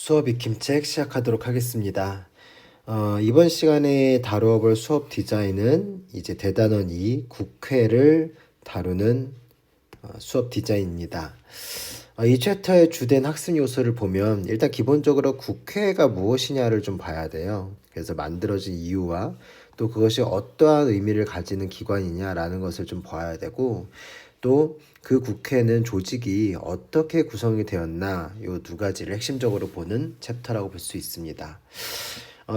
수업 익힘책 시작하도록 하겠습니다. 이번 시간에 다루어 볼 수업 디자인은 이제 대단원 2 국회를 다루는 수업 디자인입니다. 이 챕터의 주된 학습 요소를 보면 일단 기본적으로 국회가 무엇이냐를 좀 봐야 돼요. 그래서 만들어진 이유와 또 그것이 어떠한 의미를 가지는 기관이냐라는 것을 좀 봐야 되고, 또 그 국회는 조직이 어떻게 구성이 되었나, 요 두 가지를 핵심적으로 보는 챕터라고 볼 수 있습니다.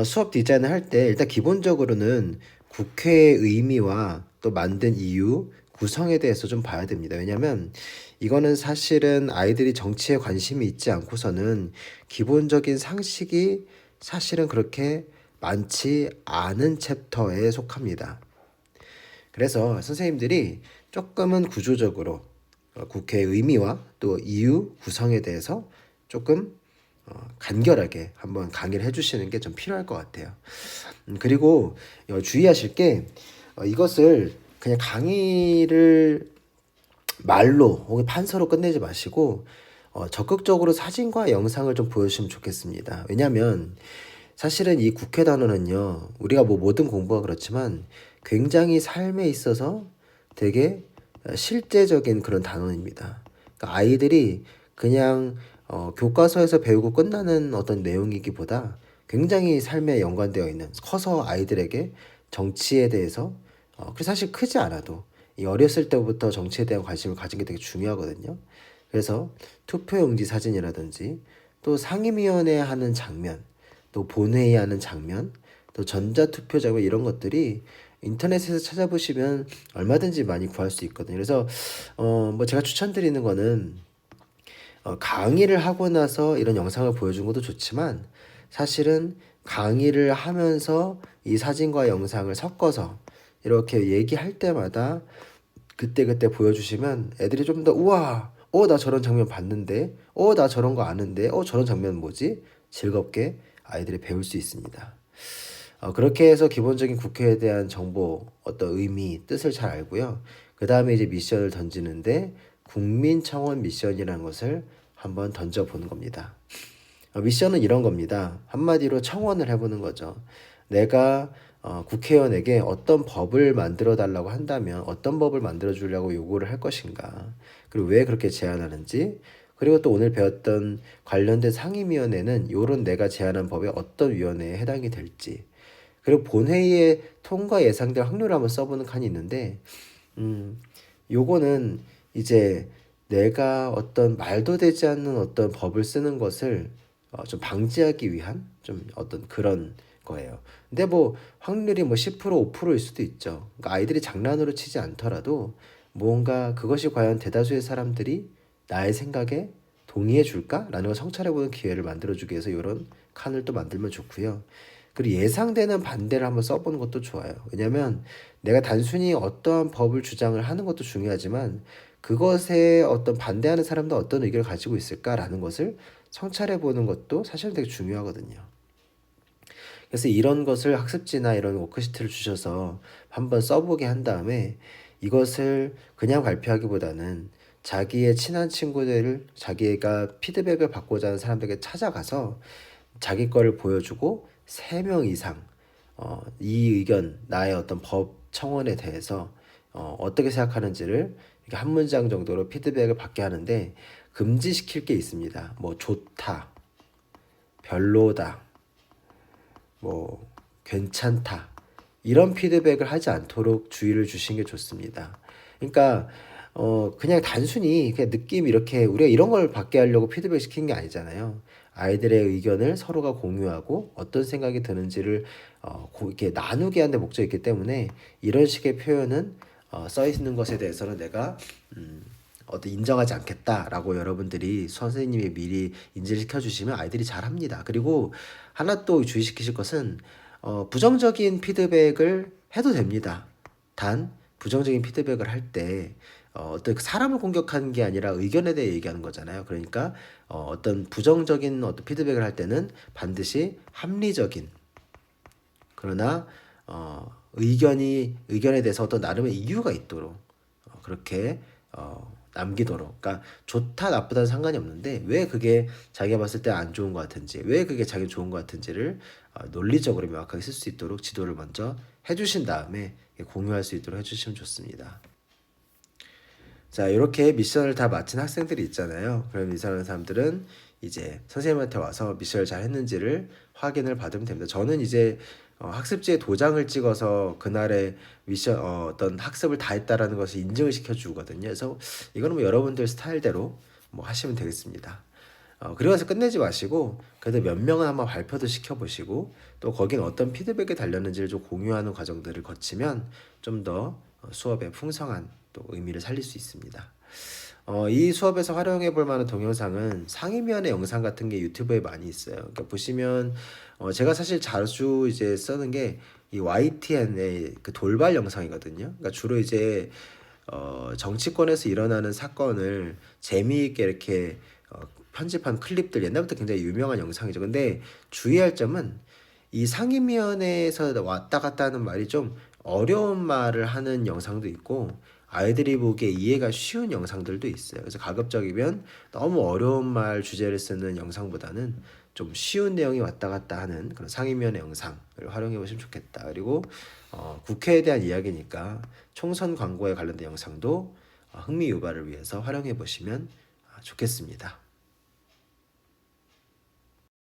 수업 디자인을 할 때 일단 기본적으로는 국회의 의미와 또 만든 이유, 구성에 대해서 좀 봐야 됩니다. 왜냐하면 이거는 사실은 아이들이 정치에 관심이 있지 않고서는 기본적인 상식이 사실은 그렇게 많지 않은 챕터에 속합니다. 그래서 선생님들이 조금은 구조적으로 국회의 의미와 또 이유 구성에 대해서 조금 간결하게 한번 강의를 해주시는 게 좀 필요할 것 같아요. 그리고 주의하실 게 이것을 그냥 강의를 말로 혹은 판서로 끝내지 마시고 적극적으로 사진과 영상을 좀 보여주시면 좋겠습니다. 왜냐하면 사실은 이 국회 단어는요, 우리가 뭐 모든 공부가 그렇지만 굉장히 삶에 있어서 되게 실제적인 그런 단어입니다. 그러니까 아이들이 그냥 교과서에서 배우고 끝나는 어떤 내용이기보다 굉장히 삶에 연관되어 있는, 커서 아이들에게 정치에 대해서 그래서 사실 크지 않아도 이 어렸을 때부터 정치에 대한 관심을 가진 게 되게 중요하거든요. 그래서 투표용지 사진이라든지 또 상임위원회 하는 장면, 또 본회의 하는 장면, 또 전자투표 장면, 이런 것들이 인터넷에서 찾아보시면 얼마든지 많이 구할 수 있거든요. 그래서 뭐 제가 추천드리는 거는 강의를 하고 나서 이런 영상을 보여준 것도 좋지만, 사실은 강의를 하면서 이 사진과 영상을 섞어서 이렇게 얘기할 때마다 그때그때 보여주시면 애들이 좀 더 우와, 나 저런 장면 봤는데, 나 저런 거 아는데, 저런 장면 뭐지? 즐겁게 아이들이 배울 수 있습니다. 그렇게 해서 기본적인 국회에 대한 정보, 어떤 의미, 뜻을 잘 알고요. 그 다음에 이제 미션을 던지는데 국민청원 미션이라는 것을 한번 던져보는 겁니다. 미션은 이런 겁니다. 한마디로 청원을 해보는 거죠. 내가 국회의원에게 어떤 법을 만들어 달라고 한다면 어떤 법을 만들어 주려고 요구를 할 것인가, 그리고 왜 그렇게 제안하는지, 그리고 또 오늘 배웠던 관련된 상임위원회는 요런 내가 제안한 법에 어떤 위원회에 해당이 될지, 그리고 본회의에 통과 예상될 확률을 한번 써보는 칸이 있는데, 요거는 이제 내가 어떤 말도 되지 않는 어떤 법을 쓰는 것을 좀 방지하기 위한 좀 어떤 그런 거예요. 근데 뭐 확률이 뭐 10% 5%일 수도 있죠. 그러니까 아이들이 장난으로 치지 않더라도 뭔가 그것이 과연 대다수의 사람들이 나의 생각에 동의해 줄까라는 걸 성찰해보는 기회를 만들어주기 위해서 이런 칸을 또 만들면 좋고요. 그리고 예상되는 반대를 한번 써보는 것도 좋아요. 왜냐면 내가 단순히 어떠한 법을 주장을 하는 것도 중요하지만 그것에 어떤 반대하는 사람도 어떤 의견을 가지고 있을까라는 것을 성찰해보는 것도 사실은 되게 중요하거든요. 그래서 이런 것을 학습지나 이런 워크시트를 주셔서 한번 써보게 한 다음에 이것을 그냥 발표하기보다는 자기의 친한 친구들을, 자기가 피드백을 받고자 하는 사람들에게 찾아가서 자기 거를 보여주고 3명 이상 이 의견, 나의 어떤 법 청원에 대해서 어떻게 생각하는지를 이렇게 한 문장 정도로 피드백을 받게 하는데, 금지시킬 게 있습니다. 뭐 좋다, 별로다, 뭐 괜찮다, 이런 피드백을 하지 않도록 주의를 주시는 게 좋습니다. 그러니까 그냥 단순히 그냥 느낌, 이렇게 우리가 이런 걸 받게 하려고 피드백 시키는 게 아니잖아요. 아이들의 의견을 서로가 공유하고 어떤 생각이 드는지를 이렇게 나누게 하는 데 목적이 있기 때문에 이런 식의 표현은 써 있는 것에 대해서는 내가 어떤 인정하지 않겠다라고 여러분들이 선생님이 미리 인지를 시켜주시면 아이들이 잘합니다. 그리고 하나 또 주의시키실 것은 부정적인 피드백을 해도 됩니다. 단 부정적인 피드백을 할 때 어떤 사람을 공격하는 게 아니라 의견에 대해 얘기하는 거잖아요. 그러니까 어떤 부정적인 어떤 피드백을 할 때는 반드시 합리적인, 그러나 의견에 대해서 어떤 나름의 이유가 있도록 그렇게 남기도록. 그러니까 좋다 나쁘다는 상관이 없는데 왜 그게 자기가 봤을 때 안 좋은 것 같은지, 왜 그게 자기 좋은 것 같은지를 논리적으로 명확하게 쓸 수 있도록 지도를 먼저 해주신 다음에 공유할 수 있도록 해주시면 좋습니다. 자, 이렇게 미션을 다 마친 학생들이 있잖아요. 그럼 이 사람들은 이제 선생님한테 와서 미션을 잘 했는지를 확인을 받으면 됩니다. 저는 이제 학습지에 도장을 찍어서 그날의 미션 어떤 학습을 다 했다라는 것을 인증을 시켜주거든요. 그래서 이거는 뭐 여러분들 스타일대로 뭐 하시면 되겠습니다. 그리고 나서 끝내지 마시고 그래도 몇 명은 한번 발표도 시켜보시고 또 거긴 어떤 피드백이 달렸는지를 좀 공유하는 과정들을 거치면 좀 더 수업의 풍성한 또 의미를 살릴 수 있습니다. 이 수업에서 활용해 볼 만한 동영상은 상임위원회 영상 같은 게 유튜브에 많이 있어요. 그러니까 보시면 제가 사실 자주 이제 쓰는 게 이 YTN의 그 돌발 영상이거든요. 그러니까 주로 이제 정치권에서 일어나는 사건을 재미있게 이렇게 편집한 클립들 옛날부터 굉장히 유명한 영상이죠. 근데 주의할 점은 이 상임위원회에서 왔다 갔다 하는 말이 좀 어려운 말을 하는 영상도 있고 아이들이 보기에 이해가 쉬운 영상들도 있어요. 그래서 가급적이면 너무 어려운 말 주제를 쓰는 영상보다는 좀 쉬운 내용이 왔다 갔다 하는 그런 상임위원회 영상을 활용해 보시면 좋겠다. 그리고 국회에 대한 이야기니까 총선 광고에 관련된 영상도 흥미 유발을 위해서 활용해 보시면 좋겠습니다.